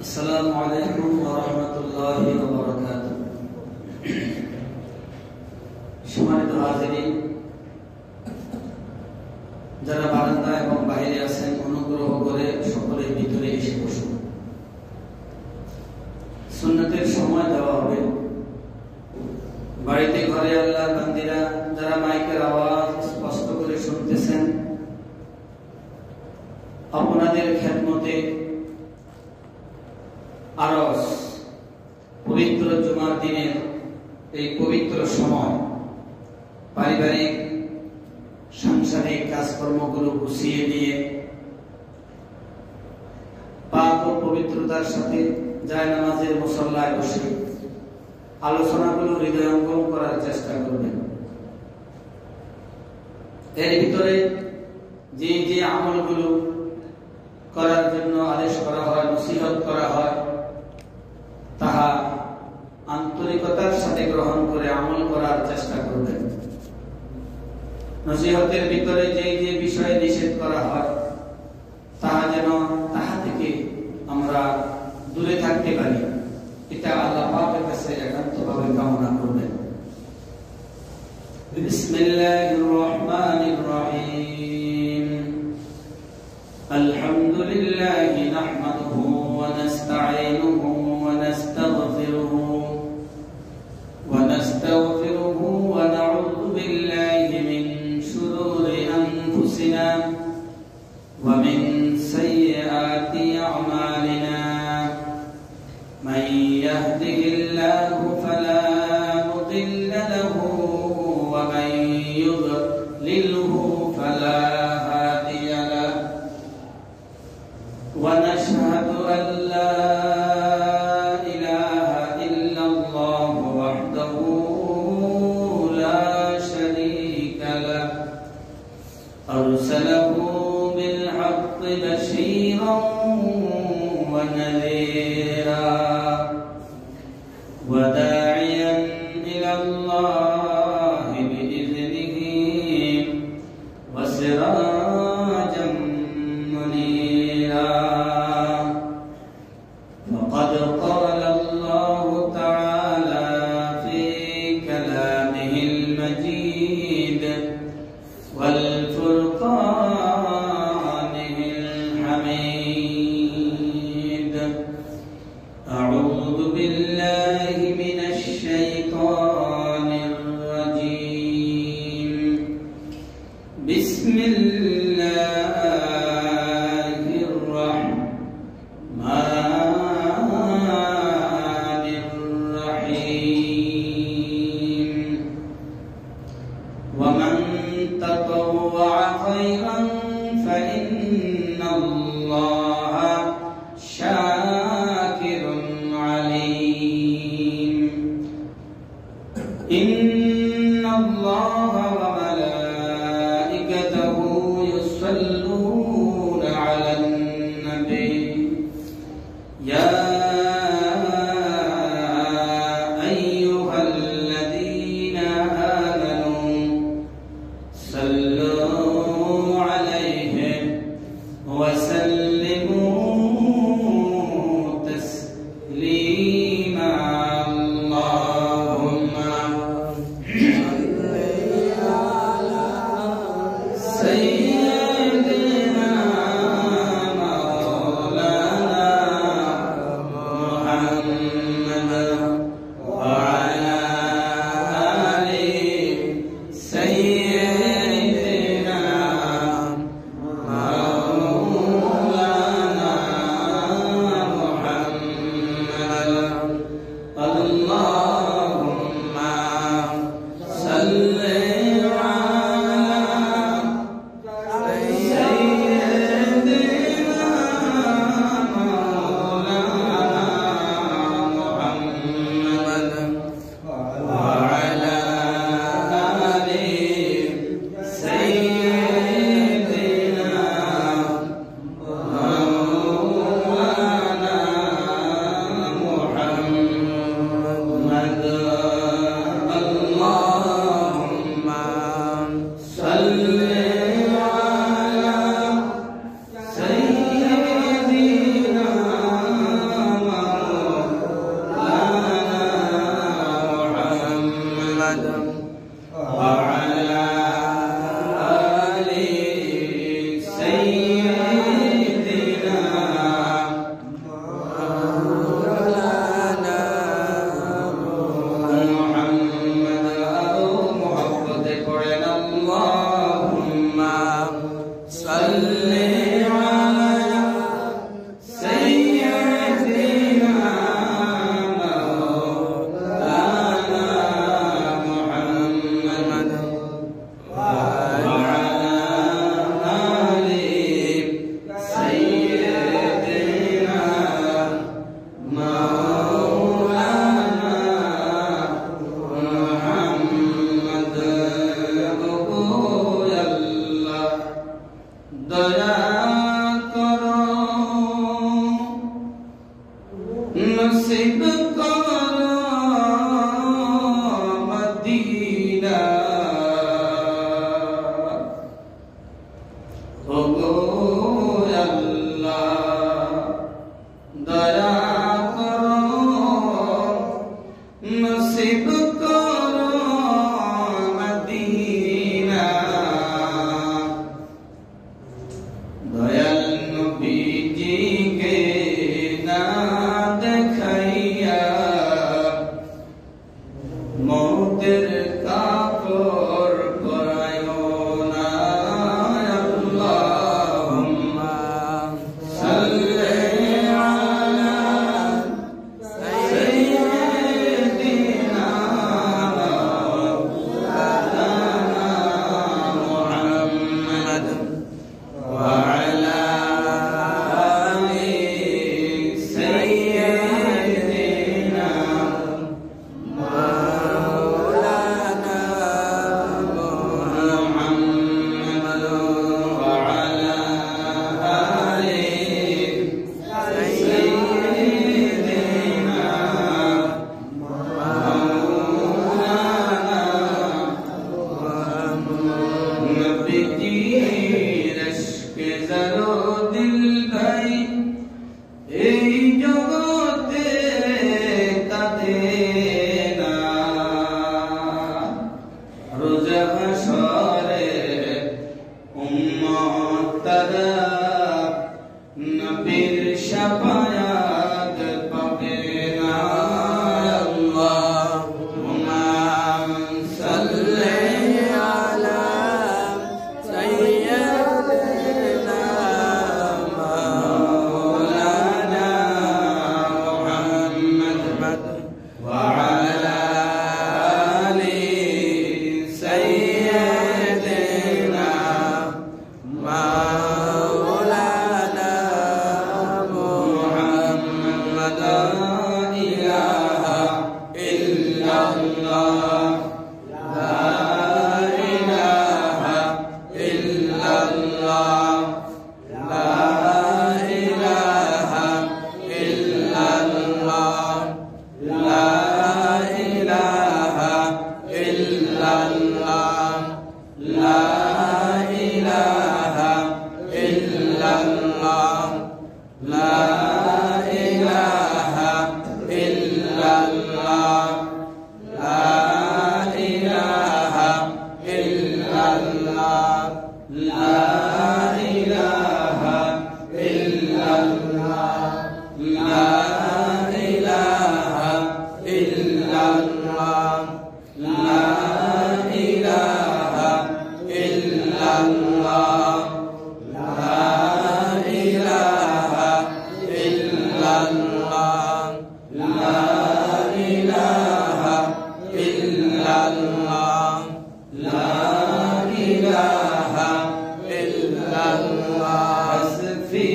আসসালামু আলাইকুম ওয়া রাহমাতুল্লাহি ওয়া বারাকাতুহু। সম্মানিত হাজিরিন, যারা বারান্দা এবং বাইরে আছেন, অনুগ্রহ করে সকলে ভিতরে এসে বসুন। সুন্নতের সময় দেওয়া হবে। বাড়িতে ঘরে আল্লাহর বান্দিরা যারা মাইকের আওয়াজ স্পষ্ট করে শুনতেছেন, আপনাদের খেদমতে আরজ পবিত্র জুমার দিনের এই পবিত্র সময় পারিবারিক সাংসারিক কাজকর্মগুলো গুছিয়ে দিয়ে পাক ও পবিত্রতার সাথে জায়নামাজের মুসল্লায় বসে আলোচনাগুলো হৃদয়ঙ্গম করার চেষ্টা করবেন। এর ভিতরে যে যে আমলগুলো করার জন্য আদেশ করা হয়, নসিহত করা হয়, তাহা আন্তরিকতার সাথে গ্রহণ করে আমল করার চেষ্টা করবেন। নসিহতের ভিতরে যে যে বিষয়ে নিষেধ করা হয় তাহা যেন তাহা থেকে আমরা দূরে থাকতে পারি, এটা আল্লাহ পাকের কাছে একান্তভাবে কামনা করবেন। বিসমিল্লাহির রহমানির রহিম। আলহামদুলিল্লাহি নাহমাদুহু ওয়া নাস্তাঈনুহু ওয়া নাস্তাগফিরুহু ওয়া নাউযু বিল্লাহি মিন শুরুরি আনফুসিনা ওয়া মিন সাইয়্যাতি আ'মালিনা। মান ইয়াহদিহিল্লাহু ফালা মুদিল্লা লাহু ওয়া মান ইউদ্লিলহু ফালা হাদিয়া লাহু। ওয়া নাশহাদু আন লা ইলাহা ইল্লাল্লাহু ওয়াহদাহু লা শারীকা লাহু আরসালাহু বিল হাক্কি বাশীরান ওয়া নাযীরা ওয়া দা'iয়ান ইলাল্লাহি বিইذনিহি ওয়া সিরাজাম মুনীরা। فقد قال الله تعالى في كلامه المجيد والفرقانه الحميد. أعوذ بالله من الشيطان الرجيم. بسم الله الرحمن الرحيم. ومن تطوع خيرا فإن الله شاكر عليم. إن الله وملائكته يصلون على النبي يا أيها الذين آمنوا صلوا عليه হাসরে উম্মত তারা নবীর শাফায়াত পাবে না। আল্লাহুম্মা সাল্লি আলা সাইয়্যিদিনা মাওলানা মুহাম্মদ ওয়া আলা আলি সাইয়্যিদিনা মাওলানা মুহাম্মদ। লা ইলাহা ইল্লাল্লাহ, লা ইলাহা ইল্লাল্লাহ, লা ইলাহা ইল্লাল্লাহ, লা ইলাহা ইল্লাল্লাহ, লা ইলাহা ইল্লাল্লাহ, লা ইলাহা ইল্লাল্লাহ, লা ইলাহা ইল্লাল্লাহ, লা ইলাহা ইল্লাল্লাহ, লা ইলাহা ইল্লাল্লাহ, লা ইলাহা ইল্লাল্লাহ, লা ইলাহা ইল্লাল্লাহ, লা ইলাহা ইল্লাল্লাহ, লা ইলাহা ইল্লাল্লাহ। হাসবি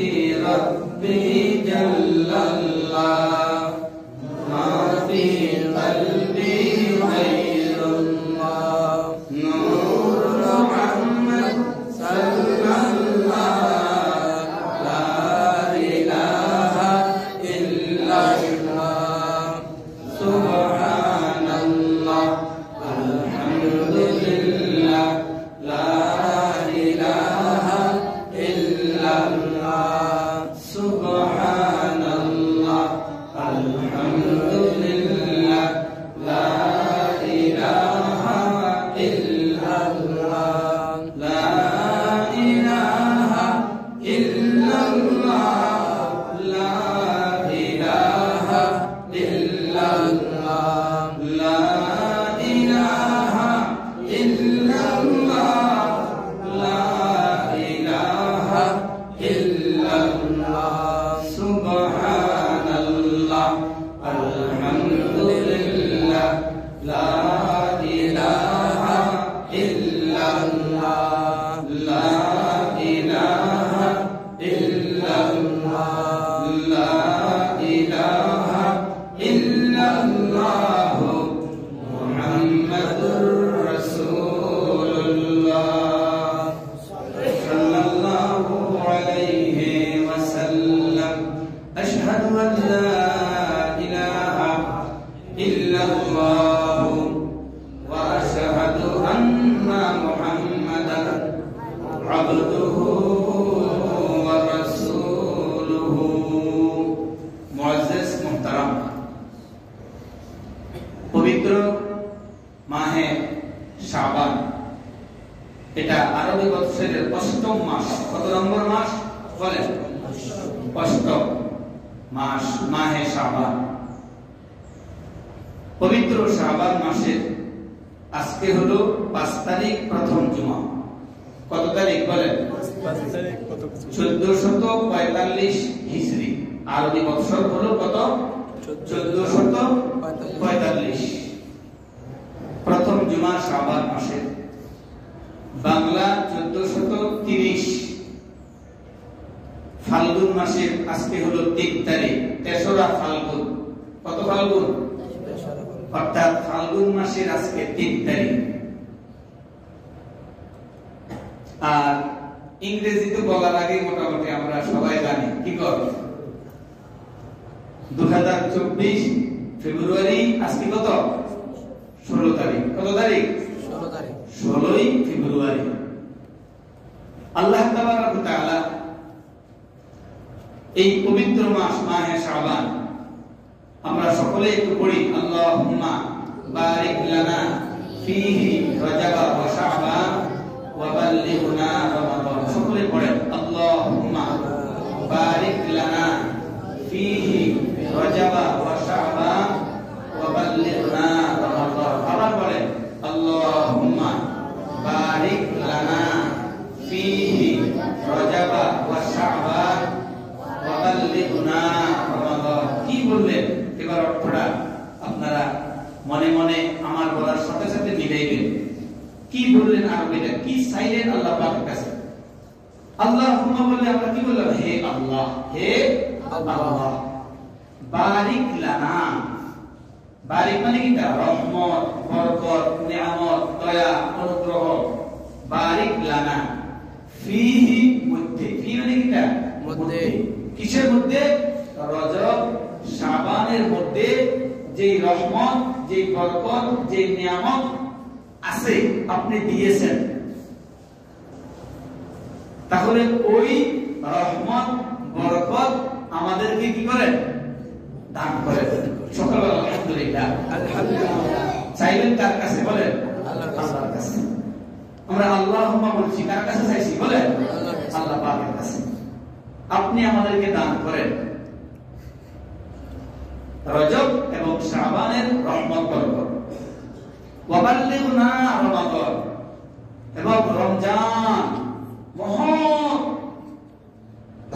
রাব্বি জাল্লাল্লাহ মা ফি কলবি গায়রুল্লাহ। নূর মুহাম্মদ সাল্লাল্লাহ, লা ইলাহা ইল্লাল্লাহ। সুবহানাল্লাহ আলহামদুলিল্লাহ, লা ইলাহা ইল্লাল্লাহ। সুবহানাল্লাহ আলহামদুলিল্লাহ, লা ইলাহা ইল্লাল্লাহ, লা ইলাহা ইল্লাল্লাহ, লা ইলাহা ইল্লাল্লাহ, লা ইলাহা ইল্লাল্লাহ, লা ইলাহা ইল্লাল্লাহ। সুবহানাল্লাহ আলহামদুলিল্লাহ, লা ইলাহা ইল্লাল্লাহ, লা ইলাহা ইল্লাল্লাহ, লা ইলাহা ইল্লাল্লাহ মুহাম্মাদুর রাসূলুল্লাহ সাল্লাল্লাহু আলাইহি ওয়াসাল্লাম। আশহাদু আন লা ইলাহা ইল্লাল্লাহ ওয়া আশহাদু আন্না মুহাম্মাদান আবদুহু ওয়া রাসূলুহু। মুআজ্জাজ মুহতারাম, পবিত্র মাহে শাবান, এটা আরবি বৎসরের অষ্টম মাস। কত নম্বর মাস বলেন? অষ্টম মাস, মাহে শাবান। পবিত্র শাবান মাসের আজকে হলো 5 তারিখ, প্রথম জুমা। কত তারিখ বলেন? 1445 হিজরি। আরবি বৎসর হলো কত? 1445। প্রথম জুমা শাবান মাসের। বাংলা 1430। ফাল্গুন মাসের আজকে হলো 3 তারিখ, 3রা ফাল্গুন। কত ফাল্গুন? অর্থাৎ ফাল্গুন মাসের আজকে 3 তারিখ। আর ইংরেজিতে বলার আগে মোটামুটি আমরা সবাই জানি কি করে 2024 ফেব্রুয়ারি। আজকে কত? 16 তারিখ। কত তারিখ? 16ই ফেব্রুয়ারি। আল্লাহ তাবারক ওয়া তাআলা এই পবিত্র মাস মাহে শাবান আমরা সকলে একটু পড়ি, আল্লাহুম্মা বারিক লানা ফীহি রাজাবা ওয়া শাবান ফীহি রাজাবা ওয়া শাবান ওয়া বাল্লিগনা রমাদান। কি বললেন এবার অর্থটা আপনারা মনে মনে আমার বলার সাথে সাথে মিলাইবেন। কি বললেন আরবিটা কি চাইলেন আল্লাহ পাকের কাছে? আল্লাহুম্মা বললে আমরা কি বললাম? হে আল্লাহ, হে আল্লাহ বারিক লানা। বারিক মানে কি? রহমত, বরকত, নিয়ামত, দয়া, অনুগ্রহ। বারিক লানা ফীহি মধ্যে। ফি মানে কি? মধ্যে। কিসের মধ্যে? রজব শাবানের মধ্যে যে রহমত, যে বরকত, যে নিয়ামত আছে আপনি দিয়েছেন, তাহলে ওই রহমত বরকত আমাদেরকে কি করেন? দান করেন। সকালবেলা আলহামদুলিল্লাহ। আলহামদুলিল্লাহ চাইবেন কার কাছে? বলেন আল্লাহর কাছে। আমরা আল্লাহুম্মা বলছি, কার কাছে চাইছি? বলেন আল্লাহ পাকের কাছে। আপনি আমাদেরকে দান করেন রজব এবং শাবানের রহমত বরকত। ওয়া বাল্লিগনা রমাদান, এবং রমজান মহৎ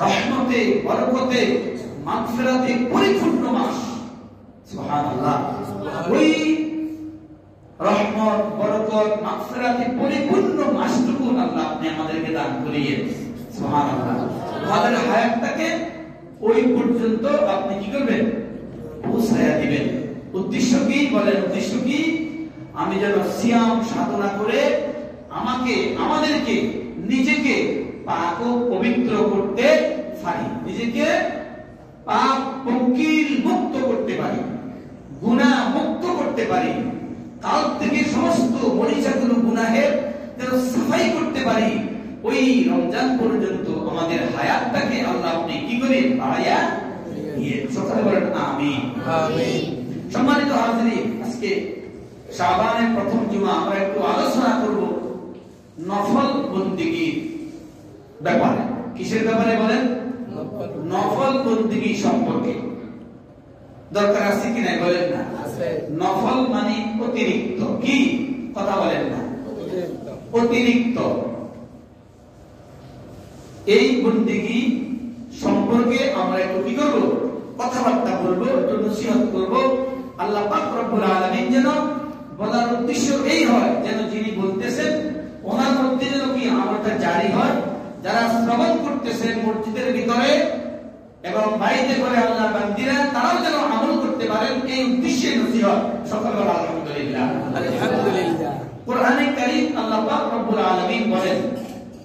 রহমতে বরকতে মাগফিরাতে পরিপূর্ণ মাস। সুবহানাল্লাহ। ওই রহমত বরকত মাগফিরাতে পরিপূর্ণ মাসটুকু আল্লাহ আপনি আমাদেরকে দান করিয়েন। সুবহানাল্লাহ। আমাদের হায়াতটাকে ওই পর্যন্ত আপনি কি করবেন? পৌঁছায়া দিবেন। উদ্দেশ্য কি? বলেন উদ্দেশ্য কি? আমি যেন সিয়াম সাধনা করে আমাদেরকে নিজেকে পাক ও পবিত্র করতে পারি, নিজেকে পাপ পঙ্কিল মুক্ত করতে পারি, গুনাহ মুক্ত করতে পারি, কাল থেকে সমস্ত মরিচাগুলো গুনাহের যেন সাফাই করতে পারি। ওই রমজান পর্যন্ত আমাদের হায়াতটাকে আল্লাহ আপনি কি করেন? বাড়াইয়া দিয়ে। সকালে বলেন আমিন। আমিন। সম্মানিত হাজিরিন, আজকে শাবানের প্রথম জুমা আমরা একটু আলোচনা করব নফল বন্দেগীর ব্যাপারে। কিসের ব্যাপারে বলেন? নফল বন্দেগী সম্পর্কে। দরকার আছে কি নাই? বলেন না। নফল মানে অতিরিক্ত। কি কথা বলেন না? অতিরিক্ত। এই বন্দেগী সম্পর্কে আমরা একটু কি করব? কথাবার্তা বলবো, একটু নসিহত করব। আল্লাহ পাক রব্বুল আলামিন যেন বলার উদ্দেশ্য এই হয় যেন যিনি বলতেছেন ওনার মধ্যে যেন কি আমলটা জারি হয়। যারা শ্রবণ করতেছেন মসজিদের ভিতরে এবং বাইরে করে আল্লাহ বান্দিরা, তারাও যেন আমল করতে পারেন, এই উদ্দেশ্যে নসিহত। সকলে আলহামদুলিল্লাহ। আলহামদুলিল্লাহ। কোরআনে কারীম আল্লাহ পাক রব্বুল আলামিন বলেন,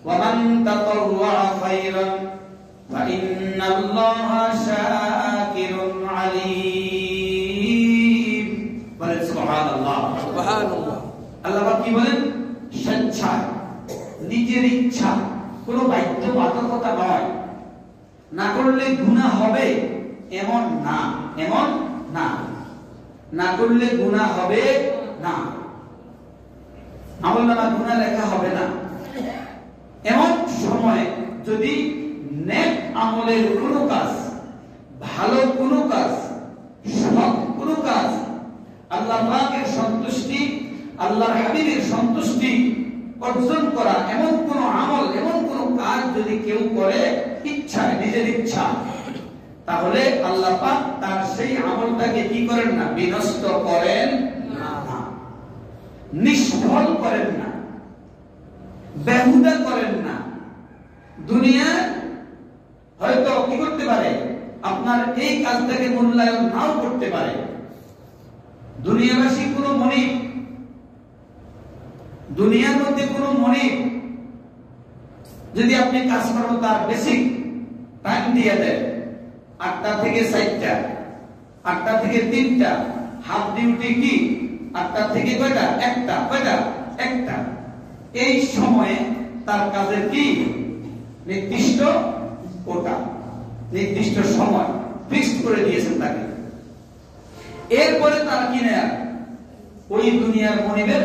ওয়া মান তাতাওয়া খায়রান ফা ইন্নাল্লাহা শাকিরুন আলীম। বলেন সুবহানাল্লাহ। সুবহানাল্লাহ। আল্লাহ পাক কি বলেন? স্বেচ্ছায়, নিজের ইচ্ছা, কোনো বাধ্যবাধকতা নয়। না করলে গুনাহ হবে এমন না, এমন না, না করলে গুনাহ হবে না, আমলনামা গুনাহ লেখা হবে না। এমন সময় যদি নেক আমলের কোনো কাজ, ভালো কোনো কাজ, সৎ কোনো কাজ, আল্লাহ পাকের সন্তুষ্টি, আল্লাহর হাবিবের সন্তুষ্টি অর্জন করা এমন কোন আমল, এমন কোন কাজ যদি কেউ করে ইচ্ছায়, নিজের ইচ্ছা, তাহলে আল্লাহ পাক তার সেই আমলটাকে কি করেন না? বিনষ্ট করেন না, নিষ্ফল করেন না, বেহুদা করেন না। দুনিয়া হয়তো কি করতে পারে? আপনার এই কাজটাকে মূল্যায়ন নাও করতে পারে। দুনিয়াবাসী কোনো মনিব, দুনিয়ার মধ্যে কোনো মনিব যদি আপনি কাজ করেন তার বেসিক টাইম দিয়ে দেন, 8টা থেকে 4টা, 8টা থেকে 3টা, হাফ ডিউটি কি 8টা থেকে কয়টা? 1টা, কয়টা? 1টা। এই সময়ে তার কাজের কি নির্দিষ্ট কোটা, নির্দিষ্ট সময় ফিক্সড করে দিয়েছেন তাকে। এরপরে তার কি নেয়া? ওই দুনিয়ার মনিবের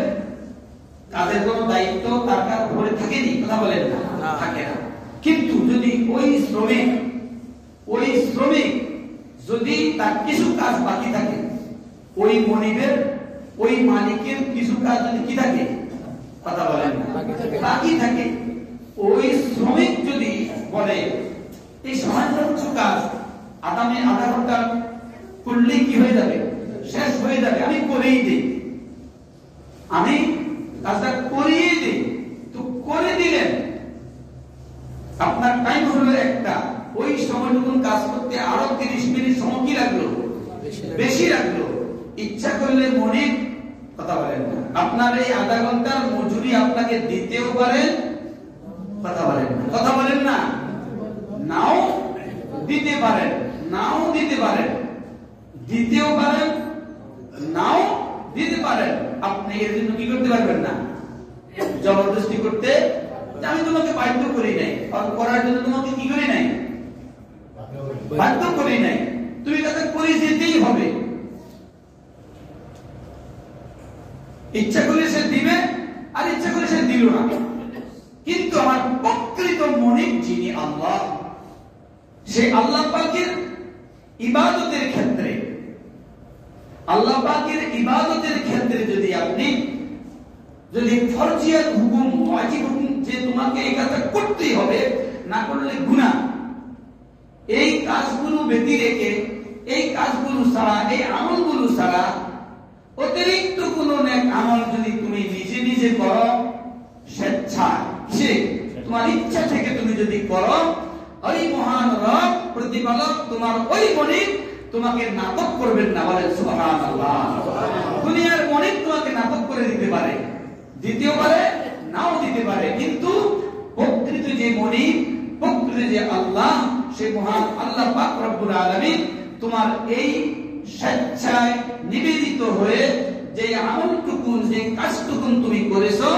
কাজের কোনো দায়িত্ব তার উপরে থাকেনি, কথা বলেন না, থাকে না। কিন্তু যদি ওই শ্রমিক যদি তার কিছু কাজ বাকি থাকে, ওই মনিবের, ওই মালিকের কিছু কাজ যদি কি থাকে, কথা বলেন না, বাকি থাকে, ওই হবে, এই সামান্য কিছু কাজ আগামী আধা ঘন্টা করলেই কি হয়ে যাবে, শেষ হয়ে যাবে, আমি করেই দিই, আমি কাজটা করিয়ে দিই। তো করে দিলেন, আপনার টাইম হলো একটা, ওই সময়টুকু কাজ করতে আরো 30 মিনিট সময় কি লাগলো, বেশি লাগলো। ইচ্ছা করলে মনে কথা বলেন না, আপনার এই আধা ঘন্টার মজুরি আপনাকে দিতেও পারেন, কথা বলেন না, কথা বলেন না, নাও দিতে পারেন, নাও দিতে পারেন, দিতেও পারেন, নাও দিতে পারেন। আপনি এর জন্য কি করতে পারবেন না, জবরদস্তি করতে, আমি তোমাকে বাধ্য করি নাই, করার জন্য তোমাকে কি করি নাই, বাধ্য করি নাই, তুমি কাজটা করে যেতেই হবে। ইচ্ছা করে সে দিবে আর ইচ্ছা করে সে দিল না, কিন্তু আমার প্রকৃত মনিব যিনি আল্লাহ, সেই আল্লাহ পাকের ইবাদতের ক্ষেত্রে, আল্লাহ পাকের ইবাদতের ক্ষেত্রে যদি আপনি যদি ফরজিয়াত হুকুম, ওয়াজিব হুকুম যে তোমাকে এই কাজটা করতেই হবে, না করলে গুনাহ, এই কাজগুলো ব্যতি রেখে, এই কাজগুলো ছাড়া, এই আমলগুলো ছাড়া অতিরিক্ত কোন নেক আমল যদি তুমি নিজে নিজে করো, স্বেচ্ছায় তোমার ইচ্ছা থেকে তুমি যদি করো, ওই মহান রব প্রতিপালক তোমার ওই মনিব তোমাকে নাটক করবেন না, বলেন সুবহানাল্লাহ। দুনিয়ার মনিব তোমাকে নাটক করে দিতে পারে, দিতেও পারে, নাও দিতে পারে, কিন্তু প্রকৃত যে মনিব, প্রকৃত যে আল্লাহ, সে মহান আল্লাহ পাক রব্বুল আলামিন তোমার এই স্বেচ্ছায় নিবেদিত হয়ে যে আমলটুকু, যে কাজটুকু তুমি করেছো,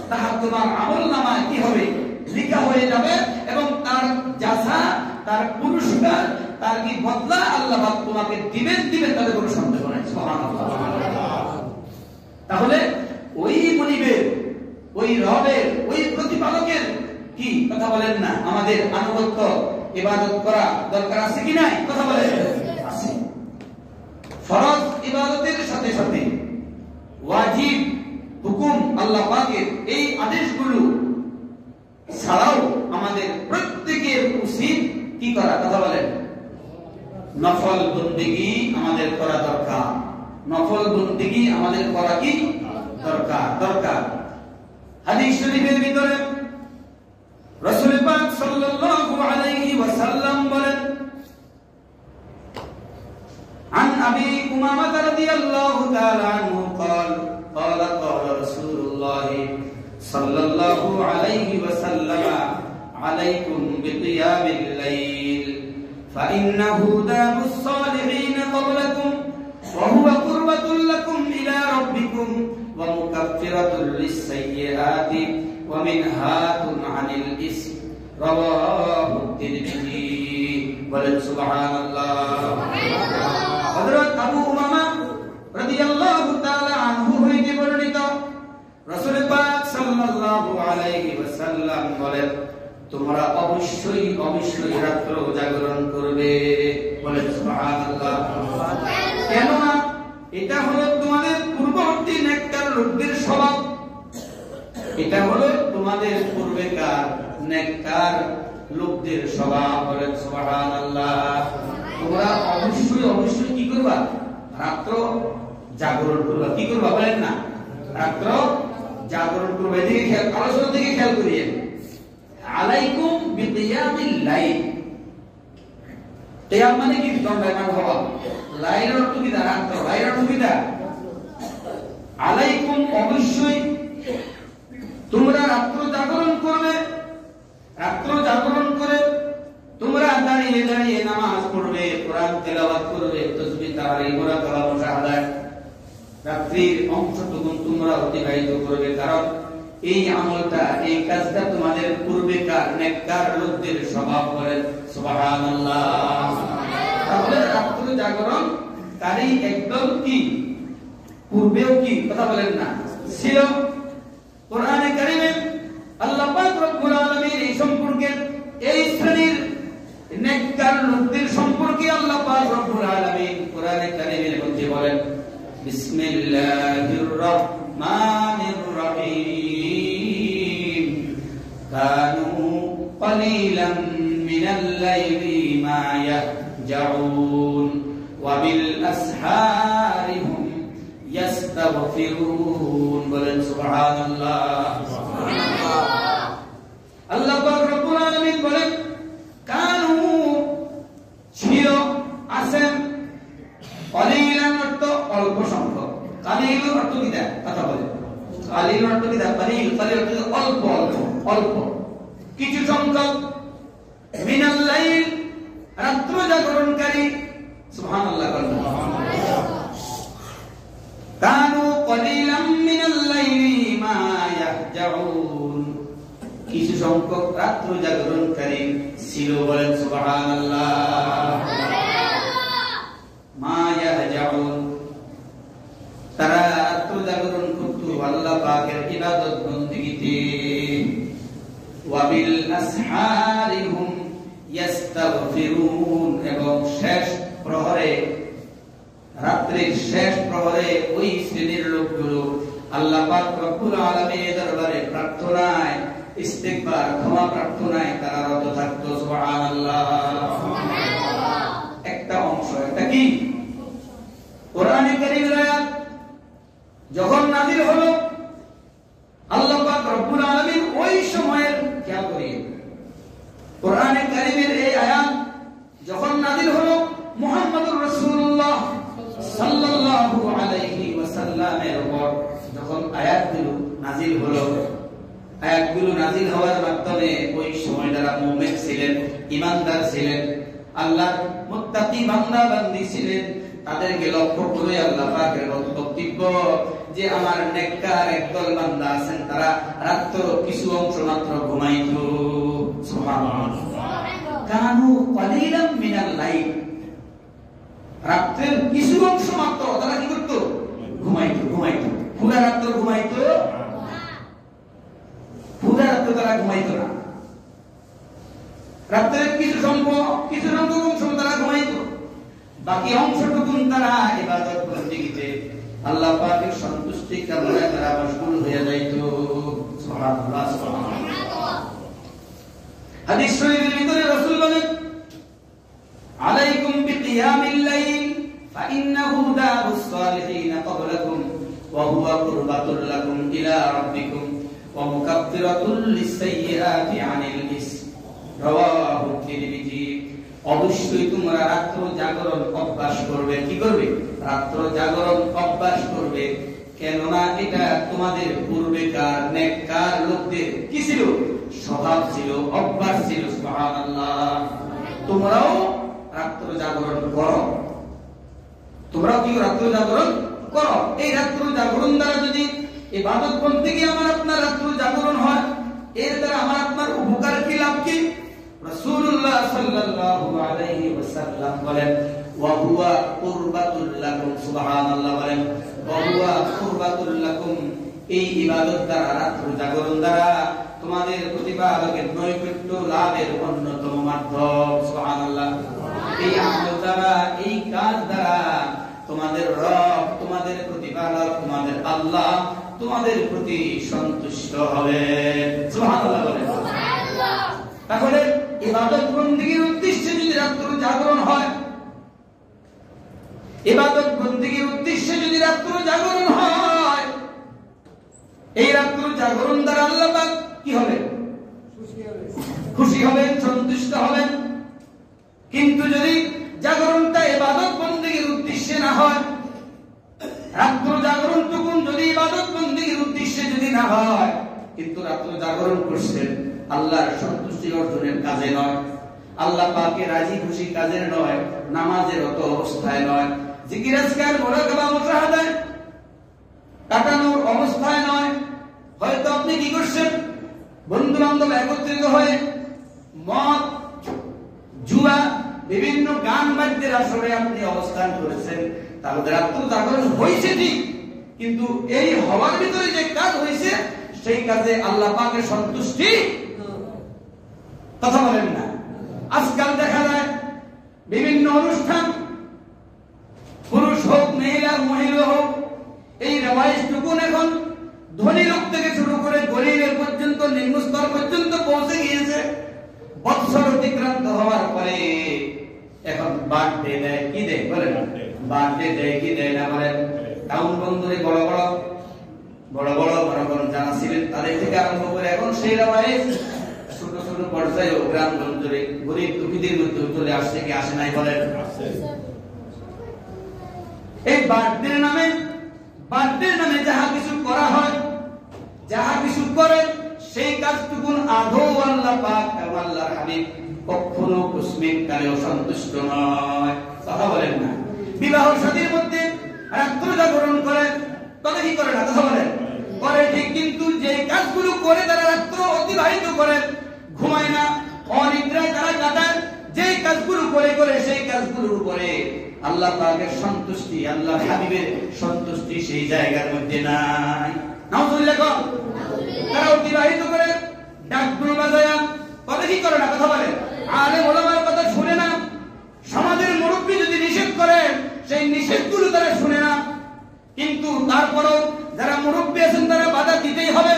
তাহা তোমার আমলনামায় কি হবে, লেখা হয়ে যাবে, এবং তার জাযা, তার পুরস্কার, তার কি বদলা আল্লাহ পাক তোমাকে দিবেন, তাতে কোনো সন্দেহ নাই। সুবহানাল্লাহ। তাহলে ওই মনিবের, ওই রবের, ওই প্রতিপালকের কি কথা বলেন না, আমাদের আনুগত্য, ইবাদত করা দরকার আছে কি নাই, কথা বলেন আছে। ফরজ ইবাদতের সাথে সাথে ওয়াজিব হুকুম আল্লাহ পাকের এই আদেশগুলো ছাড়াও আমাদের প্রত্যেকের উচিত কি করা, কথা বলেন, নফল বন্দেগী আমাদের করা দরকার, নফল বন্দেগী আমাদের করা কি দরকার। হাদিস শরীফের ভিতরে রাসূল পাক সাল্লাল্লাহু আলাইহি ওয়াসাল্লাম বলেন, عن أبي أمامة رضي الله تعالى عنه قال قال رسول الله صلى الله عليه وسلم عليكم بقيام الليل فإنه داب الصالحين قبلكم وهو قربة لكم إلى ربكم ومكفرة للسيئات ومنهاة عن الإثم رواه الترمذي বলেন সুবহানাল্লাহ। হযরত আবু উমামা রাদিয়াল্লাহু তাআলা আনহু হইতে বর্ণিত, রাসূল পাক সাল্লাল্লাহু আলাইহি ওয়াসাল্লাম বলেন, তোমরা অবশ্যই রাত্র জাগরণ করবে, বলেন সুবহানাল্লাহ। কেননা এটা হলো তোমাদের পূর্ববর্তী নেককার লোকদের স্বভাব, এটা হলো তোমাদের পূর্বেকার নেককার লোকদের স্বভাব, বলেন সুবহানাল্লাহ। তোমরা অবশ্যই কি করবা, রাত্র জাগরণ করবা, কি করবা বলেন না, রাত্র জাগরণ করবে। এদিকে খেয়াল, আলোচনা দিকে খেয়াল করিয়ে, আলাইকুম বিকিয়ামিল লাইল, কিয়াম মানে কি, দণ্ডায়মান হওয়া, লাইলের অর্থ কি, রাত্র, লাইলের অর্থ কি, আলাইকুম অবশ্যই তোমরা রাত্র জাগরণ করবে, রাত্র জাগরণ করে তোমরা দাঁড়িয়ে দাঁড়িয়ে নামাজ পড়বে, কোরআন তেলাওয়াত করবে, তাসবিহ তাহলিল মুরাকাবা মুশাহাদাত, রাত্রির অংশটুকু তোমরা অতিবাহিত করবে, কারণ এই আমলটা, এই কাজটা তোমাদের পূর্বেকার নেককার লোকদের স্বভাব, বলেন সুবহানাল্লাহ। তাহলে রাত্র জাগরণ কারী একদম কি পূর্বেও কি, কথা বলেন না, ছিল। কোরআনে কারীমে আল্লাহ পাক রব্বুল আলামিন এই সম্পর্কে, এই শ্রেণীর নেককার লোকদের সম্পর্কে আল্লাহ পাক রব্বুল আলামিন কোরআনে কারীমের মধ্যে বলেন, বিসমিল্লাহির রাহমানির রহিম কানু ক্বালিলাম মিনাল লাইলি মা ইয়াহজাউন ওয়া বিল আসহারি হুম ইস্তাগফিরুন। বলেন সুবহানাল্লাহ। আল্লাহ পাক রব্বুল আলামিন বলেন কানু ছিল আছেন, কলিলান অর্থ অল্প সংখ্যক, কালিল অর্থ কি দেয় কথা বলে, কালিল অর্থ কি দেয়, কালিল কালিল অর্থ অল্প অল্প অল্প কিছু সংখ্যক, মিনাল লাইল রাত্র জাগরণকারী। সুবহানাল্লাহ। কানু কলিলাম মিনাল লাইলি মা ইয়াহজাউন, কিছু সংখ্যক রাত্র জাগরণকারী ছিল। বলেন সুবহানাল্লাহ। মা ইয়াহজাউন, তারা রাত্র জাগরণ করত আল্লাহ পাকের ইবাদত বন্দেগীতে। ওয়া বিল আসহারি হুম ইস্তাগফিরুন, এবং শেষ প্রহরে, রাত্রির শেষ প্রহরে ওই শ্রেণীর লোকগুলো আল্লাহ পাক রব্বুল আলামিনের দরবারে প্রার্থনায়, ইস্তিগফার ক্ষমা প্রার্থনায় তারা রত থাকতো। সুবহানাল্লাহ। একটা অংশ, একটা কি কোরআনে কারীমের আয়াত যখন নাযিল হলো, আল্লাহ পাক রব্বুল আলামিন ওই সময়ের খেয়াল করিয়ে কোরআনে কারীমের এই আয়াত যখন নাযিল হলো, মুহাম্মদুর রাসূলুল্লাহ সাল্লাল্লাহু আলাইহি ওয়াসাল্লামের উপর যখন আয়াতগুলো নাযিল হলো, আয়াতগুলো নাযিল হওয়ার মাধ্যমে ওই সময় যারা মুমিন ছিলেন, ঈমানদার ছিলেন, আল্লাহর মুত্তাকি বান্দা বান্দি ছিলেন, তাদেরকে লক্ষ্য করে আল্লাহ পাকের বক্তব্য যে আমার নেককার একদল বান্দা আছেন, তারা রাত্র কিছু অংশ মাত্র ঘুমাইতো। সুবহানাল্লাহ। কানু কলিলাম মিনাল লাইল, রাত্রের কিছু অংশ মাত্র তারা কি করতো? ঘুমাইতো। ঘুমাইতো, পুরা রাত্র ঘুমাইতো? পুরা রাত্র তারা ঘুমাইতো না। রাত্রের কিছু সংখ্যক অংশ তারা ঘুমাইতো, বাকি অংশটুকু তারা ইবাদত বন্দেগীতে আল্লাহ পাকের সন্তুষ্টি কামনায় তারা মশগুল হয়ে যাইত। সুবহানাল্লাহ। সুবহানাল্লাহ। হাদিস শরীফের ভিতরে রাসূল বলেন আলাইকুম বিকিয়ামিল লাইল ফাইন্নাহু দারুস সালিহিন ক্বাবলাকুম ওয়া হুয়া কুরবাতুল লাকুম ইলা রাব্বিকুম ওয়া মুকাফফিরাতুল লিসাইয়্যাতি আনিল ইসম। রাওয়াহু তিরমিজি। অবশ্যই তোমরা রাত্র জাগরণ অভ্যাস করবে। কি করবে? রাত্র জাগরণ অভ্যাস করবে, কেননা এটা তোমাদের পূর্বেকার নেককার লোকদের কি ছিল? স্বভাব ছিল, অভ্যাস ছিল। সুবহানাল্লাহ। তোমরাও রাত্র জাগরণ করো, তোমরাও কি রাত্র জাগরণ করো। এই রাত্র জাগরণ দ্বারা যদি ইবাদত বন্দেগী আমার আপনার রাত্র জাগরণ হয়, এর দ্বারা আমার আপনার উপকার কি, লাভ কি? রাসূলুল্লাহ সাল্লাল্লাহু আলাইহি ওয়াসাল্লাম বলেন ওয়া হুয়া কুরবাতুল লাকুম। সুবহানাল্লাহ। বলেন ওয়া হুয়া কুরবাতুল লাকুম, এই ইবাদত দ্বারা, রাত্র জাগরণ দ্বারা তোমাদের প্রতিপালকের নৈকট্য লাভের অন্যতম মাধ্যম। সুবহানাল্লাহ। এই আমল দ্বারা, এই কাজ দ্বারা তোমাদের রব, তোমাদের প্রতিপালক, তোমাদের আল্লাহ তোমাদের প্রতি সন্তুষ্ট হবেন। সুবহানাল্লাহ। বলেন সুবহানাল্লাহ। তাহলে ইবাদত বন্দেগীর উদ্দেশ্যে যদি রাত্র জাগরণ হয়, ইবাদত বন্দেগীর উদ্দেশ্যে যদি রাত্র জাগরণ হয়, এই রাত্র জাগরণ দ্বারা আল্লাহ পাক কি হবে? খুশি হবেন, সন্তুষ্ট হবেন। কিন্তু যদি জাগরণটা ইবাদত বন্দেগীর উদ্দেশ্যে না হয়, রাত্র জাগরণটুকু যদি ইবাদত বন্দেগীর উদ্দেশ্যে যদি না হয়, কিন্তু রাত্র জাগরণ করছেন আল্লাহর সন্তুষ্টি অর্জনের কাজে নয়, আল্লাহ পাকের রাজি খুশি কাজের নয়, নামাজের অত অবস্থায় নয়, জিকির আজকার মুরাকাবা মুশাহাদায় কাটানোর অবস্থায় নয়, হয়তো আপনি কি করছেন? বন্ধু বান্ধব একত্রিত হয়ে মদ, জুয়া, বিভিন্ন গান বাদ্যের আসরে আপনি অবস্থান করেছেন, তাহলে রাত্র জাগরণ হয়েছে ঠিক, কিন্তু এই হওয়ার ভিতরে যে কাজ হয়েছে সেই কাজে আল্লাহ পাকের সন্তুষ্টি কথা বলেন না। আজকাল দেখা যায় বিভিন্ন অনুষ্ঠান, পুরুষ হোক, মহিলা হোক, এই রেওয়াজটুকু এখন ধনী লোক থেকে শুরু করে গরিবের পর্যন্ত, নিম্ন স্তর পর্যন্ত পৌঁছে গিয়েছে। বৎসর অতিক্রান্ত হওয়ার পরে এখন বার্থডে দেয়, কি দেয় বলেন? বার্থডে দেয় কি দেয় না বলেন? টাউন বন্দরে বড় বড় যারা ছিলেন তাদের থেকে আরম্ভ করে এখন সেই রামায় ছোট ছোট পর্যায়ে গ্রাম বন্দরে গরিব দুঃখীদের মধ্যে চলে আসছে কি আসে নাই বলেন? এই বার্থডে নামে যাহা কিছু করা হয়, যাহা কিছু করে সেই কাজটুকু আদৌ আল্লাহ পাক এবং আল্লাহর হাবিব কখনো কুসমিন কালেও সন্তুষ্ট নয়। কথা বলেন না? বিবাহ শাদীর মধ্যে রাত্র জাগরণ করে, তবে কি করে না? কথা বলেন করে ঠিক, কিন্তু যে কাজগুলো করে তারা রাত্র অতিবাহিত করে, ঘুমায় না, অনিদ্রায় তারা কাটায়, যে কাজগুলো করে সেই কাজগুলোর উপরে আল্লাহ পাকের সন্তুষ্টি, আল্লাহ হাবিবের সন্তুষ্টি সেই জায়গার মধ্যে নাই। নাউজুবিল্লাহ। তারা অতিবাহিত করে ডাকগুলো বাজায়া, তবে কি করে না? কথা বলেন আলেম ওলামার কথা শুনে না। সমাজের মুরব্বী যদি নিষেধ করে সেই নিষেধগুলো তারা শুনে না, কিন্তু তারপরও যারা মুরব্বী আছেন তারা বাধা দিতেই হবে,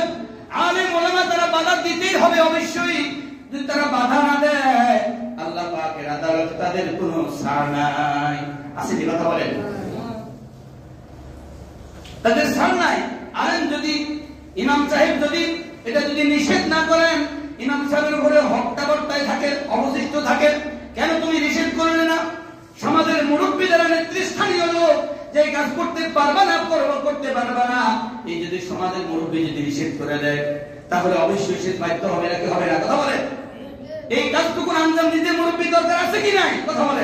আলেম ওলামা তারা বাধা দিতেই হবে অবশ্যই। যদি তারা বাধা না দেয় আল্লাহ পাকের আদালত তাদের কোনো ছাড় নাই। আছে কি? কথা বলেন তাদের ছাড় নাই। আলেম যদি, ইমাম সাহেব যদি এটা যদি নিষেধ না করেন, ইমাম সাহেবের উপরে হট্টাবট্টায় থাকে, অবশিষ্ট থাকে, কেন তুমি নিষেধ করলে না? সমাজের মুরব্বী যারা নেতৃস্থানীয় লোক, যে কাজ করতে পারবা না, করতে পারবা না, এই যদি সমাজের মুরব্বী যদি নিষেধ করে দেয় তাহলে অবশ্যই সে বাধ্য হবে নাকি হবে না? কথা বলে এই কাজটুকু আঞ্জাম দিতে মুরব্বী দরকার আছে কি নাই? কথা বলে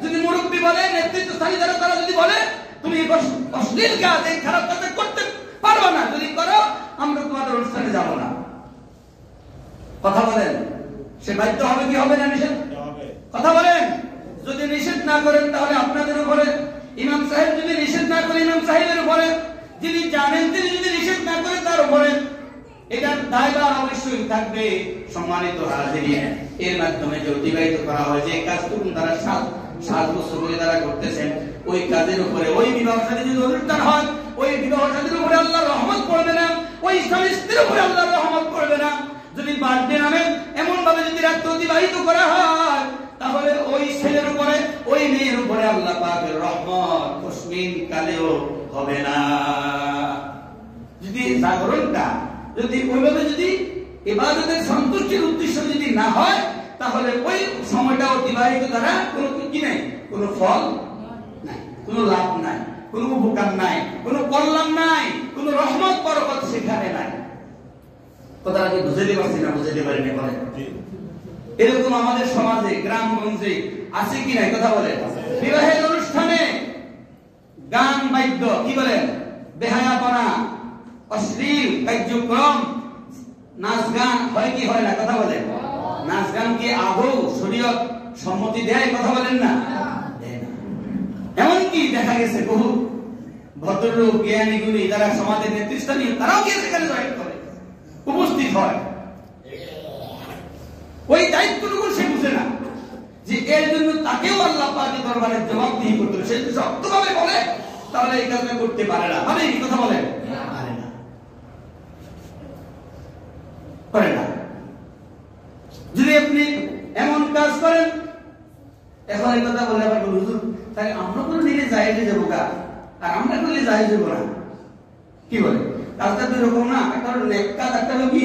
যদি মুরব্বী বলে, নেতৃত্বস্থানীয় যারা তারা যদি বলে তুমি অশ্লীল কাজ, এই খারাপ কাজ করতে পারবা না, যদি করো আমরা তোমাদের অনুষ্ঠানে যাব না। কথা বলেন সে বাধ্য হবে কি হবে না? নিষেধ। কথা বলেন যদি নিষেধ না করেন তাহলে আপনাদের উপরে, ইমাম সাহেব যদি নিষেধ না করে ইমাম সাহেবের উপরে, যিনি জানেন তিনি যদি নিষেধ না করে তার উপরে, এটার দায়ভার অবশ্যই থাকবে। সম্মানিত হাজিরিন, এর মাধ্যমে যে অতিবাহিত করা হয়, যে কাজটুকু তারা 7 বছর ধরে তারা করতেছেন, ওই কাজের উপরে, ওই বিবাহ শাদী যদি অনুষ্ঠান হয়, ওই বিবাহ শাদীর উপরে আল্লাহর রহমত পড়বে না, ওই স্বামী স্ত্রীর উপরে আল্লাহর রহমত পড়বে না। যদি বার্থডে নামে এমন ভাবে যদি রাত অতিবাহিত করা হয় তাহলে ওই ছেলের উপরে, ওই মেয়ের উপরে আল্লাহ পাকের রহমত কুসমিন কালেও হবে না। যদি জাগরণটা যদি ওইভাবে যদি ইবাদতের সন্তুষ্টির উদ্দেশ্য যদি না হয় তাহলে ওই সময়টা অতিবাহিত দ্বারা কোনো কি নাই, কোনো ফল নাই, কোনো লাভ নাই, কোনো উপকার নাই, কোনো কল্যাণ নাই, কোনো রহমত বরকত সেখানে নাই। কথাটা কি বুঝাইতে পারছি না? বুঝাইতে পারিনি বলে? এরকম আমাদের সমাজে গ্রামগঞ্জে আছে কি নাই? কথা বলে বিবাহের অনুষ্ঠানে গান বাদ্য, কি বলেন, বেহায়াপনা, অশ্লীল কার্যক্রম, নাচ গান হয় কি হয় না? কথা বলেন নাচ গান কি আদৌ শরীয়ত সম্মতি দেয়? কথা বলেন না? এমনকি দেখা গেছে বহু ভদ্রলোক জ্ঞানী গুণী যারা সমাজের নেতৃস্থানীয় তারাও গিয়ে সেখানে জয়েন করে, উপস্থিত হয়। ওই দায়িত্বটুকু সে বুঝে না যে এর জন্য তাকেও আল্লাহ পাকের দরবারে জবাবদিহি করতে হবে। সে যদি শক্তভাবে বলে তাহলে এই কাজটা করতে পারে না। মানে কি কথা বলেন? পারে না, পারে না। যদি আপনি এমন কাজ করেন, এখন এই কথা বলে আবার হুজুর তাই আমরা করে নিলে জায়েজে যাবো গা, আর আমরা করলে জায়েজ যাবো না, কি বলে? কাজটা দুই রকম না, একটা হলো নেক কাজ, একটা হলো কি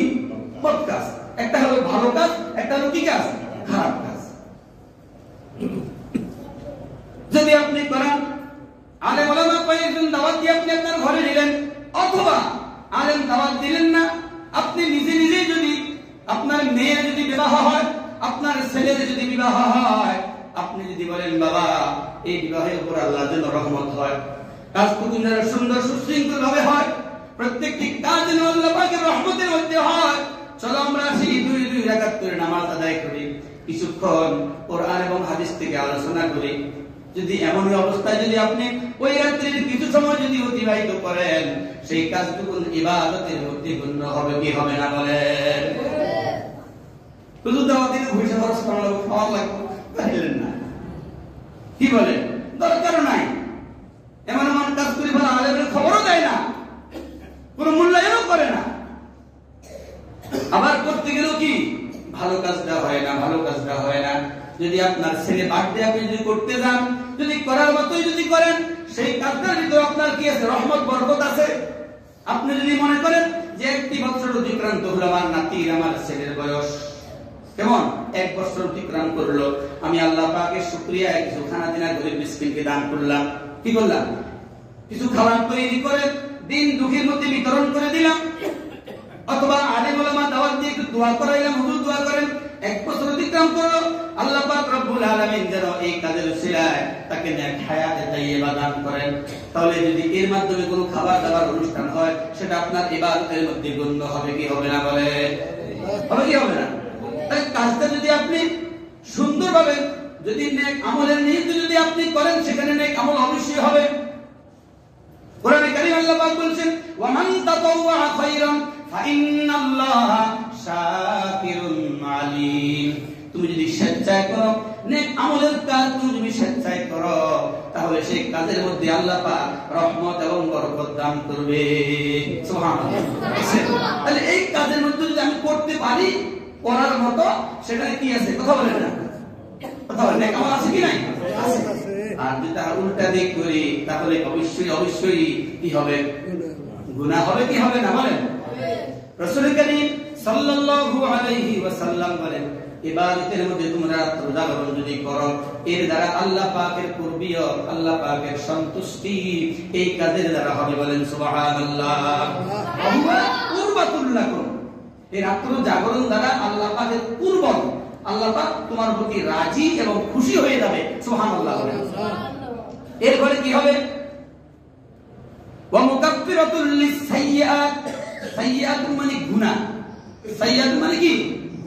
বদ কাজ, একটা হলো ভালো কাজ, একটা হলো কি কাজ, খারাপ কাজ। যদি আপনি করেন, আলেম ওলামা কয়েকজন দাওয়াত দিয়ে আপনি আপনার ঘরে নিলেন, অথবা আলেম দাওয়াত দিলেন না, আপনি নিজে নিজেই যদি আপনার মেয়ের যদি বিবাহ হয়, আপনার ছেলের যদি বিবাহ হয়, আপনি যদি বলেন বাবা এই বিবাহের উপর আল্লাহর জন্য রহমত হয়, কাজটুকু যেন সুন্দর সুশৃঙ্খল ভাবে হয়, প্রত্যেকটি কাজ যেন আল্লাহ পাকের রহমতের মধ্যে হয়, চলো আমরা সেই 2 রাকাত করে নামাজ আদায় করি, কিছুক্ষণ কোরআন এবং হাদিস থেকে আলোচনা করি। যদি এমন অবস্থায় যদি আপনি ওই রাত্রির কিছু সময় যদি অতিবাহিত করেন, সেই কাজটুকু ইবাদতের মধ্যে গণ্য হবে কি হবে না বলেন? শুধু দাওয়াতের পয়সা খরচ করা লাগবে, খাওয়া লাগবে, পাইলেন না, কি বলেন? দরকার নাই। এমন এমন কাজ করি ভালো, আলেমের খবরও দেয় না, কোন মূল্যায়নও করে না। আবার করতে গেলেও কি ভালো কাজটা হয় না, ভালো কাজটা হয় না। যদি আপনার ছেলে বার্থডে আপনি যদি করতে যান, যদি করার মতোই যদি করেন, সেই কাজটার ভিতরে আপনার কি আছে? রহমত, বরকত আছে। আপনি যদি মনে করেন যে 1 বছর অতিক্রান্ত হলো, আমার নাতির, আমার ছেলের বয়স কেমন 1 বছর অতিক্রান্ত করলো, আমি আল্লাহ পাকের শুকরিয়া কিছু খানা দিনা গরিব মিসকিনকে দান করলাম, কি করলাম? কিছু খাবার তৈরি করে দিন দুঃখীর মধ্যে বিতরণ করে দিলাম, অথবা আলেম ওলামা দাওয়াত দিয়ে একটু দোয়া করাইলাম, হুজুর দোয়া করেন। 1 বছর অতিক্রম করলো, আল্লাহ পাক রব্বুল আলামিন যেন এই কাজের উসিলায় তাকে নেক হায়াতে তাইয়্যিবা দান করেন। তাহলে যদি এর মাধ্যমে কোনো খাবার দাবার অনুষ্ঠান হয়, সেটা আপনার ইবাদতের মধ্যে গণ্য হবে কি হবে না? বলে হবে কি হবে না? তাই কাজটা যদি আপনি সুন্দরভাবে যদি নেক আমলের নিয়ত যদি আপনি করেন, সেখানে নেক আমল অবশ্যই হবে। কোরআনে কারীম আল্লাহ পাক বলেছেন, ওয়া মান তাতাওয়া খায়রান ফাইন্নাল্লাহা শাকিরুন আলীম। তুমি যদি স্বেচ্ছায় করো নেক আমলের কাজ, তুমি যদি স্বেচ্ছায় করো, তাহলে সেই কাজের মধ্যে আল্লাহ পাক রহমত এবং বরকত দান করবে। সুবহানাল্লাহ। তাহলে এই কাজের মধ্যে যদি আমি করতে পারি, করার মতো, সেখানে কি আছে? কথা বলেন না, কথা বলেন, নেক আমল আছে কি নাই? আছে। আর যদি তার উল্টা দিক করি, তাহলে অবশ্যই অবশ্যই কি হবে? গুনাহ হবে কি হবে না? বলেন। রাসূল কারীম সাল্লাল্লাহু আলাইহি ওয়াসাল্লাম বলেন, ইবাদতের মধ্যে তোমরা জাগরণ যদি করো, এর দ্বারা আল্লাহ পাকের কুরবিয়ত, আল্লাহ পাকের সন্তুষ্টি এই কাজের দ্বারা হবে। বলেন সুবহানাল্লাহ। ওয়া কুরবাতুল লাকুম, এই রাত্র জাগরণ দ্বারা আল্লাহ পাকের কুরবত, আল্লাহ পাক তোমার প্রতি রাজি এবং খুশি হয়ে যাবে। সুবহানাল্লাহ। এরপরে কি হবে? ওয়া মুকাফফিরাতুল লিসাইয়্যাত, সাইয়্যাত মানে গুনাহ, সাইয়্যাত মানে কি?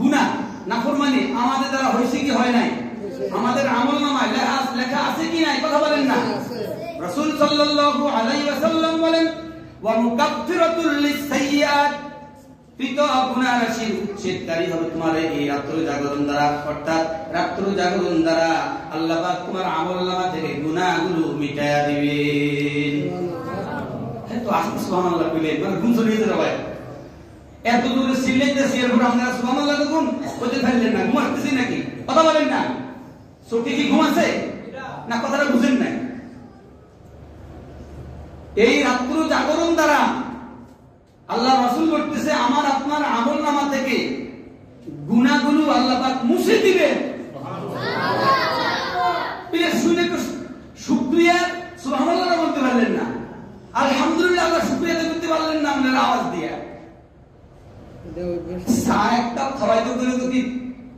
গুনাহ, নাফরমানি আমাদের দ্বারা হয়েছে কি হয় নাই? আমাদের আমলনামায় লেখা আছে কি নাই? কথা বলেন না। রাসূল সাল্লাল্লাহু আলাইহি ওয়াসাল্লাম বলেন, ওয়া মুকাফফিরাতুল লিসাইয়্যাত, পিত গুনাহ রাশির উচ্ছেদকারী হবে তোমার এই রাত্র জাগরণ দ্বারা। অর্থাৎ রাত্র জাগরণ দ্বারা আল্লাহ পাক তোমার আমলনামা থেকে গুনাহগুলো মিটায়া দিবেন। তো আসলে সুবহানাল্লাহ কইলে মানে ঘুম চলে যেতে ভাই, এত দূরে সিলেক্টেছি, এরপর আপনারা সুবহানাল্লাহ তো ঘুম করতে পারলেন না, ঘুমাচ্ছেন নাকি? কথা বলেন না। চোখে কি ঘুম আছে না? কথাটা বুঝেন নাই। এই রাত্র জাগরণ দ্বারা আল্লাহ রাসূল বলতেছে, আমার আপনার আমলনামা থেকে গুনাহগুলো আল্লাহ পাক মুছে দিবেন। সুবহানাল্লাহ। শুনে তো শুকরিয়া সুবহানাল্লাহ বলতে পারলেন না, আলহামদুলিল্লাহ আল্লাহ শুকরিয়া করতে পারলেন না আপনার আওয়াজ দিয়ে। একটা খাওয়াইতে গেলে তো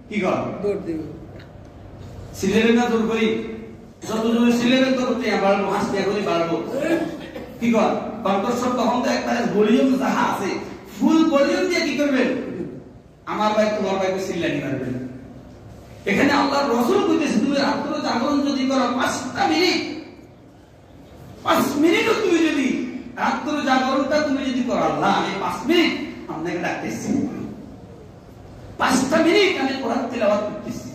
কি কর? দৌড় দিব। সিলেবেন না দৌড় করি, যত জোরে সিলেবেন তত বাড়বো, হাসতে করি বাড়বো। কি কর? কণ্ঠস্বর তখন তো একটা ভলিউম যাহা আছে, ফুল ভলিউম দিয়ে কি করবেন? আমার ভাই তোমার ভাইকে সিল্লানি মারবেন। এখানে আল্লাহর রাসূল কইতেছে, তুমি রাত্র জাগরণ যদি করো 5টা মিনিট, 5 মিনিটও তুমি যদি রাত্র জাগরণটা তুমি যদি করো, আল্লাহ আমি 5 মিনিট আপনাকে ডাকতেছি, 5টা মিনিট আমি কোরআন তিলাওয়াত করতেছি,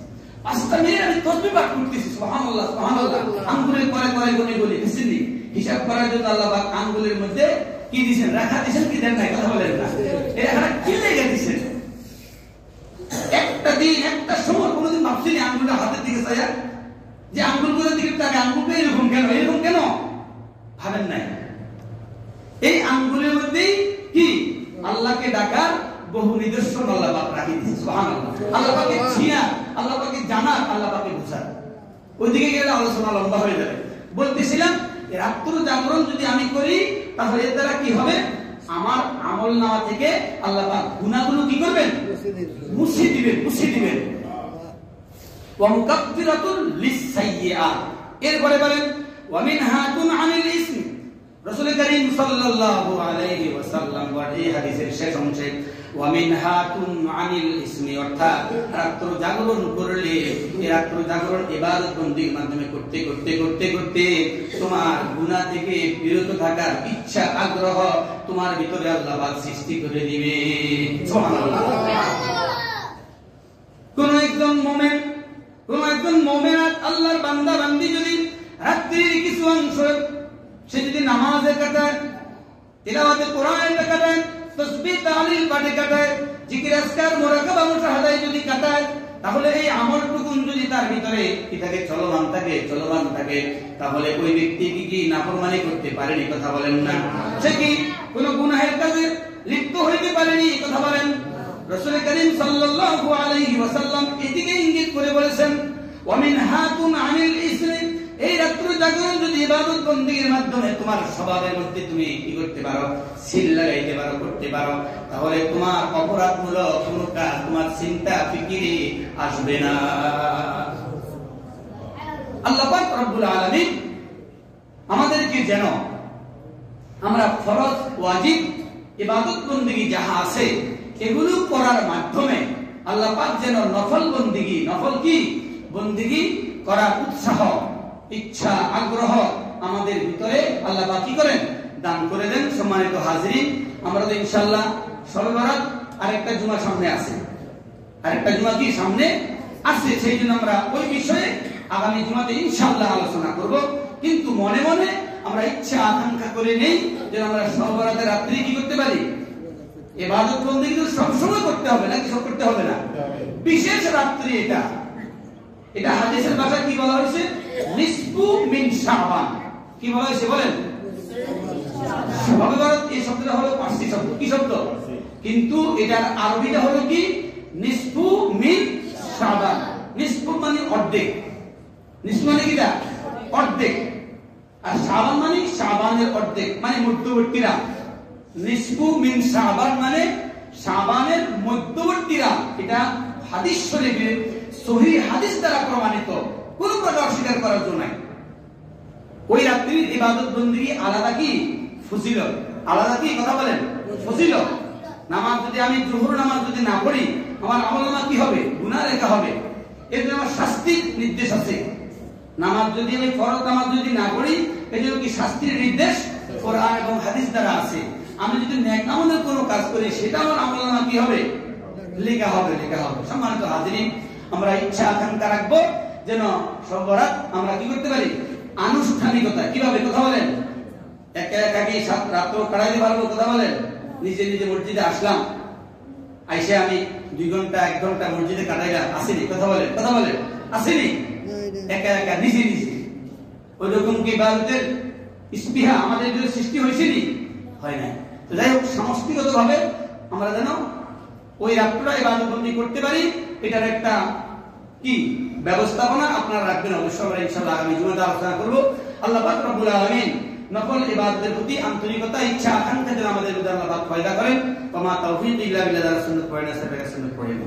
5টা মিনিট আমি তাসবিহ পাঠ করতেছি। সুবহানাল্লাহ, সুবহানাল্লাহ। আঙ্গুলের পরে পরে গুনে গুনে দিছেন, হিসাব করার জন্য আল্লাহ পাক আঙ্গুলের মধ্যে কি দিবেন? রাখা দিবেন কি দেন নাই? কথা বলেন না। এখানে কি লেগে দিবেন? একটা দিন একটা সময় কোনদিন ভাবছিনি আঙ্গুলটা হাতের দিকে চাইয়া যে আঙ্গুলগুলোর দিকে তাকে আঙ্গুলটা এরকম কেন, এরকম কেন ভাবেন নাই? এই আঙ্গুলের মধ্যেই কি আল্লাহকে ডাকার বহু নিদর্শন আল্লাহ পাক রাখি দিয়েছে। সুবহানাল্লাহ। আল্লাহ পাকের চিনা, আল্লাহ পাকের জানা, আল্লাহ পাকের বুঝা। ওইদিকে গেলে আলোচনা লম্বা হয়ে যাবে। বলতেছিলাম রাত্র জাগরণ যদি আমি করি, তাহলে এর দ্বারা কি হবে? আমার আমলনামা থেকে আল্লাহ পাক গুনাহগুলো কি করবেন? মুছে দিবেন, মুছে দিবেন। ওয়া মুকাফফিরাতুল লিসাইয়্যাত। এরপরে বলেন ওয়া মিনহাতুন আনিল ইসম। রাসূল কারীম সাল্লাল্লাহু আলাইহি ওয়াসাল্লাম এই হাদিসের শেষ অংশে ওয়া মিনহাতুন আনিল ইসমি, অর্থাৎ রাত্র জাগরণ করলে, এই রাত্র জাগরণ ইবাদত বন্দির মাধ্যমে করতে করতে করতে করতে তোমার গুনাহ থেকে বিরত থাকার ইচ্ছা, আগ্রহ তোমার ভিতরে আল্লাহ পাক সৃষ্টি করে দিবে। সুবহানাল্লাহ। কোন একজন মুমিন আল্লাহর বান্দা বান্দি যদি রাত্রির কিছু অংশ সে যদি নামাজে কাটায়, তিলাওয়াতে কোরআনে কাটায়, তাসবিহ তাহলিল পাঠে কাটায়, জিকির আজকার মুরাকাবা মুশাহাদায় যদি তাহলে এই আমলটুকু যদি তার ভিতরে কি থাকে, চলমান থাকে, তাহলে ওই ব্যক্তি কি নাফরমানি করতে পারেনি? কথা বলেন না। সে কি কোন গুনাহের কাজে লিপ্ত হইতে পারেনি? কথা বলেন। রাসূল করিম সাল্লাল্লাহু আলাইহি ওয়াসাল্লাম এদিকে ইঙ্গিত করে বলেছেন, ওয়া মিনহাতুম আনিল ইসমি, এই রাত্র জাগরণ যদি ইবাদত বন্দেগীর মাধ্যমে তোমার স্বভাবের মধ্যে তুমি কি করতে পারো, সিল লাগাইতে পারো, করতে পারো, তাহলে তোমার অপরাধমূলক কোনো কাজ তোমার চিন্তা ফিকিরে আসবে না। আল্লাহ পাক রব্বুল আলামিন আমাদেরকে যেন আমরা ফরজ ওয়াজিব ইবাদত বন্দেগী যাহা আছে এগুলো করার মাধ্যমে আল্লাহ পাক যেন নফল বন্দেগী, নফল কি বন্দেগী করার উৎসাহ, ইচ্ছা, আগ্রহ আমাদের ভিতরে আল্লাহ পাক কি করেন, দান করে দেন। সম্মানিত হাজিরিন, আমরা তো ইনশাআল্লাহ শবে বরাত আরেকটা জুমা সামনে আছে, আরেকটা জুমা কি সামনে আছে, সেই জন্য আমরা ওই বিষয়ে আগামী জুমাতে ইনশাআল্লাহ আলোচনা করব। কিন্তু মনে মনে আমরা ইচ্ছা আকাঙ্ক্ষা করে নেই যে আমরা শবে বরাতের রাত্রি কি করতে পারি, ইবাদত বন্দেগী তো সব সময় করতে হবে নাকি সব করতে হবে না, বিশেষ রাত্রি এটা, এটা হাদিসের ভাষায় কি বলা হয়েছে, নিসফু মিন শাবান। কি বলা হয়েছে বলেন? শবে বরাত এই শব্দটা হলো পারসি শব্দ, কি শব্দ? কিন্তু এটার আরবিটা হলো কি, নিসফু মিন শাবান। নিসফু মানে অর্ধেক, নিসফু মানে কিটা অর্ধেক, আর শাবান মানে শাবানের অর্ধেক, মানে মধ্যবর্তী রাত। নিসফু মিন শাবান মানে শাবানের মধ্যবর্তী রাত। এটা হাদিস শরীফে সহিহ হাদিস দ্বারা প্রমাণিত, কোন প্রকার অস্বীকার করার জন্য নাই। ওই রাত্রির ইবাদত বন্দেগী আলাদা কি ফজিলত, আলাদা কি কথা বলেন ফজিলত। নামাজ যদি আমি জোহর নামাজ যদি না পড়ি, আমার আমলনামা কি হবে, গুনাহ লেখা হবে, এর জন্য আমার শাস্তির নির্দেশ আছে। নামাজ যদি আমি ফরজ নামাজ যদি না পড়ি, এর জন্য কি শাস্তির নির্দেশ কোরআন এবং হাদিস দ্বারা আছে। আমি যদি নেক আমলের কোনো কাজ করি, সেটা আমার আমলনামা কি হবে, লেখা হবে, লেখা হবে। সম্মানিত হাজিরিন, আমরা ইচ্ছা আকাঙ্ক্ষা রাখবো যেন শবে বরাত আমরা কি করতে পারি, আনুষ্ঠানিকতা। কিভাবে কথা বলেন? একা একা কি রাত্র কাটাইতে পারবো? কথা বলেন। নিজে নিজে মসজিদে আসলাম, আইসে আমি 2 ঘন্টা 1 ঘন্টা মসজিদে কাটাইলাম, আসেনি? কথা বলেন, কথা বলেন, আসেনি? একা একা নিজে নিজে ওইরকম কি ইবাদতের স্পৃহা আমাদের ভিতরে সৃষ্টি হয়েছেনি? হয় না। তো যাই হোক, সমষ্টিগত ভাবে আমরা যেন ওই রাত্রটা ইবাদত বন্দেগী করতে পারি, এটার একটা কি ব্যবস্থাপনা আপনারা রাখবেন। অবশ্যই আমরা ইনশাআল্লাহ আগামী জুমাতে আলোচনা করব। আল্লাহ পাক রব্বুল আলামিন নফল ইবাদতের প্রতি আন্তরিকতা, ইচ্ছা আকাঙ্ক্ষা যেন আমাদের মধ্যে আল্লাহ পাক পয়দা করেন। ওয়া মা তাওফীক ইল্লা বিল্লাহ, সুন্নাত পড়েন, সাহাবায়ে সুন্নাত পড়েন।